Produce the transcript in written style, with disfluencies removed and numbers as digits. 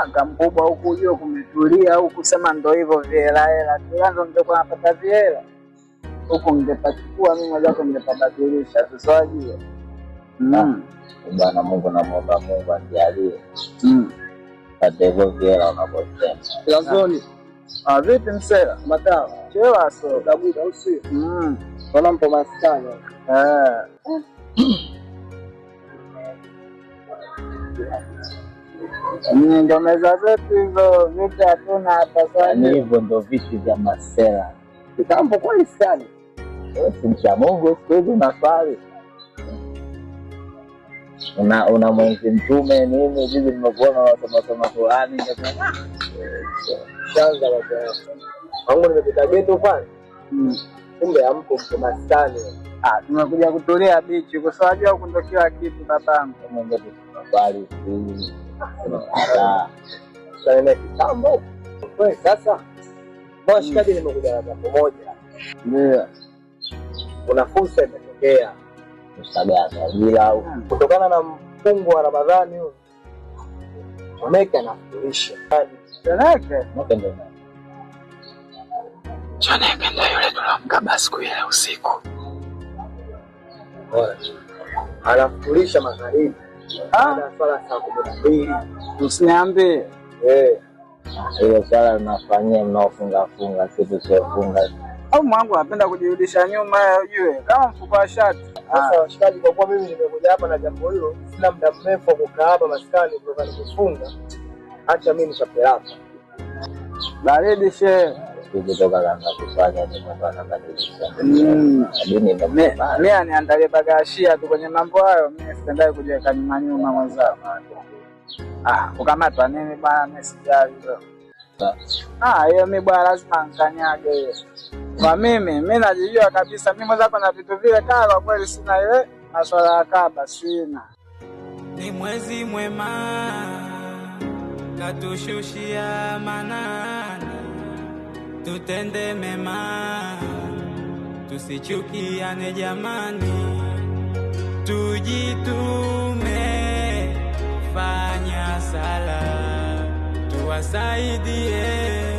Kamkubwa huku ujue kumetulia huku, sema ndo hivyo hela kila ndo ningekuwa napata hela huku ningepachukua mimi moja ningepabadilisha tuswajie. Bwana Mungu namuomba Mungu ajalie. Pate hela unaposema. Lazoni. Vipi msela? Matawa. Chewa so. Dabuda usi. Wala mpo maskani. Ndio meza zetu hizo vipi hatuna hapa sasa. Hivyo ndo vitu vya masela. Kitambo kweli sana. Si mcha Mungu siku hizi unaswali. Una mwenzi mtume nini hivi nimekuona wasoma Qur'ani nasema Shanza watu. Wangu nimepita geto pale. Kumbe amko mko maskani. Tumekuja kutulia bichi kwa sababu unajua huko ndo kila kitu babangu. Mungu tusafari hii. Sana kitambo. Wewe sasa mwashikaji nimekuja hapa pamoja. Ndio. Kuna fursa imetokea. Msagaza bila Kutokana na mfungo wa Ramadhani huo. Choneke anafurisha. Choneke? Choneke ndio yule tulomkaba siku ile usiku. Anafurisha magharibi. Baada swala saa 12. Usiniambie. Ile swala tunafanyia mnaofunga sisi tusiofunga. Au mwangu anapenda kujirudisha nyuma ujue kama mfuko wa shati. Sasa washikaji, kwa kuwa mimi nimekuja hapa na jambo hilo, sina muda mrefu wa kukaa hapa maskani kutoka nimefunga. Acha mimi nishapeleka. Baridi she. Kutoka kama kufanya ni mambo yanabadilika. Mimi aniandalie bagashia tu kwenye mambo hayo, mimi sipendai kujiweka nyuma mwenzangu. Ukamatwa nini bwana, mimi sijali leo. Hiyo mimi bwana lazima nkanyage hiyo. Kwa mimi najijua kabisa mimi mwenzako na vitu vile kama kwa kweli sina ile masuala ya kaba sina. Ni mwezi mwema katushushia manani, tutende mema tusichukiane jamani, tujitume fanya sala tuwasaidie